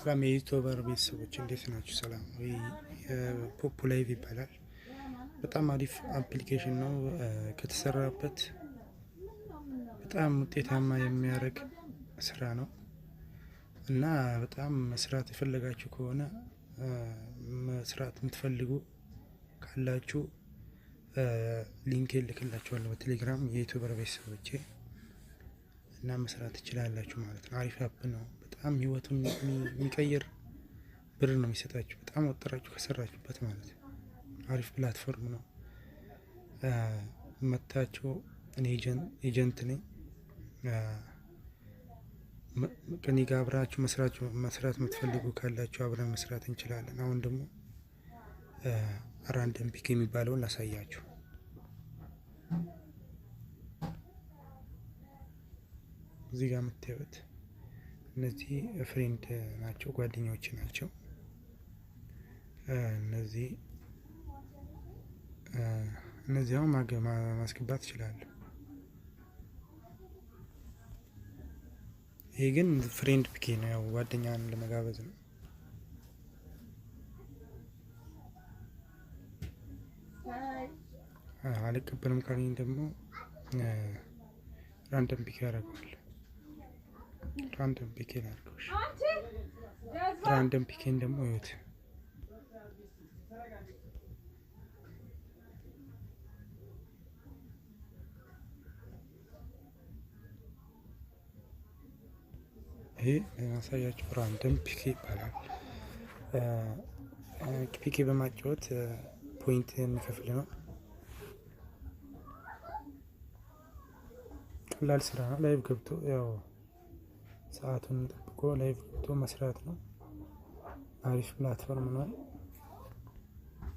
ሰላም የዩቲዩበር ቤተሰቦች እንዴት ናችሁ? ሰላም ወይ? ፖፕ ላይቭ ይባላል። በጣም አሪፍ አፕሊኬሽን ነው። ከተሰራበት በጣም ውጤታማ የሚያደርግ ስራ ነው እና በጣም መስራት የፈለጋችሁ ከሆነ መስራት የምትፈልጉ ካላችሁ ሊንክ ልክላችኋለሁ በቴሌግራም የዩቲዩበር ቤተሰቦቼ እና መስራት ትችላላችሁ ማለት ነው። አሪፍ አፕ ነው። በጣም ህይወቱን የሚቀይር ብር ነው የሚሰጣችሁ በጣም ወጥራችሁ ከሰራችሁበት ማለት ነው። አሪፍ ፕላትፎርም ነው። መታችሁ እኔ ኤጀንት ነኝ። ከኔ ጋር አብራችሁ መስራት የምትፈልጉ ካላችሁ አብረን መስራት እንችላለን። አሁን ደግሞ ራንደም ፒክ የሚባለውን ላሳያችሁ። እዚህ ጋር የምታዩት እነዚህ ፍሬንድ ናቸው፣ ጓደኞች ናቸው። እነዚህ አሁን ማስገባት እችላለሁ። ይሄ ግን ፍሬንድ ፒኬ ነው፣ ያው ጓደኛን ለመጋበዝ ነው። አልቀበልም ካለኝ ደግሞ ራንደም ፒኬ ያደርገዋል። ራንደም ፒኬ ላድርገው። ራንደም ፒኬን ደግሞ ይወት ይሄ ማሳያችሁ ራንደም ፒኬ ይባላል። ፒኬ በማጫወት ፖይንት የሚከፍል ነው። ቀላል ስራ ነው። ላይቭ ገብቶ ያው ሰዓቱን ጠብቆ ላይቭ ገብቶ መስራት ነው። አሪፍ ፕላትፎርም ነው።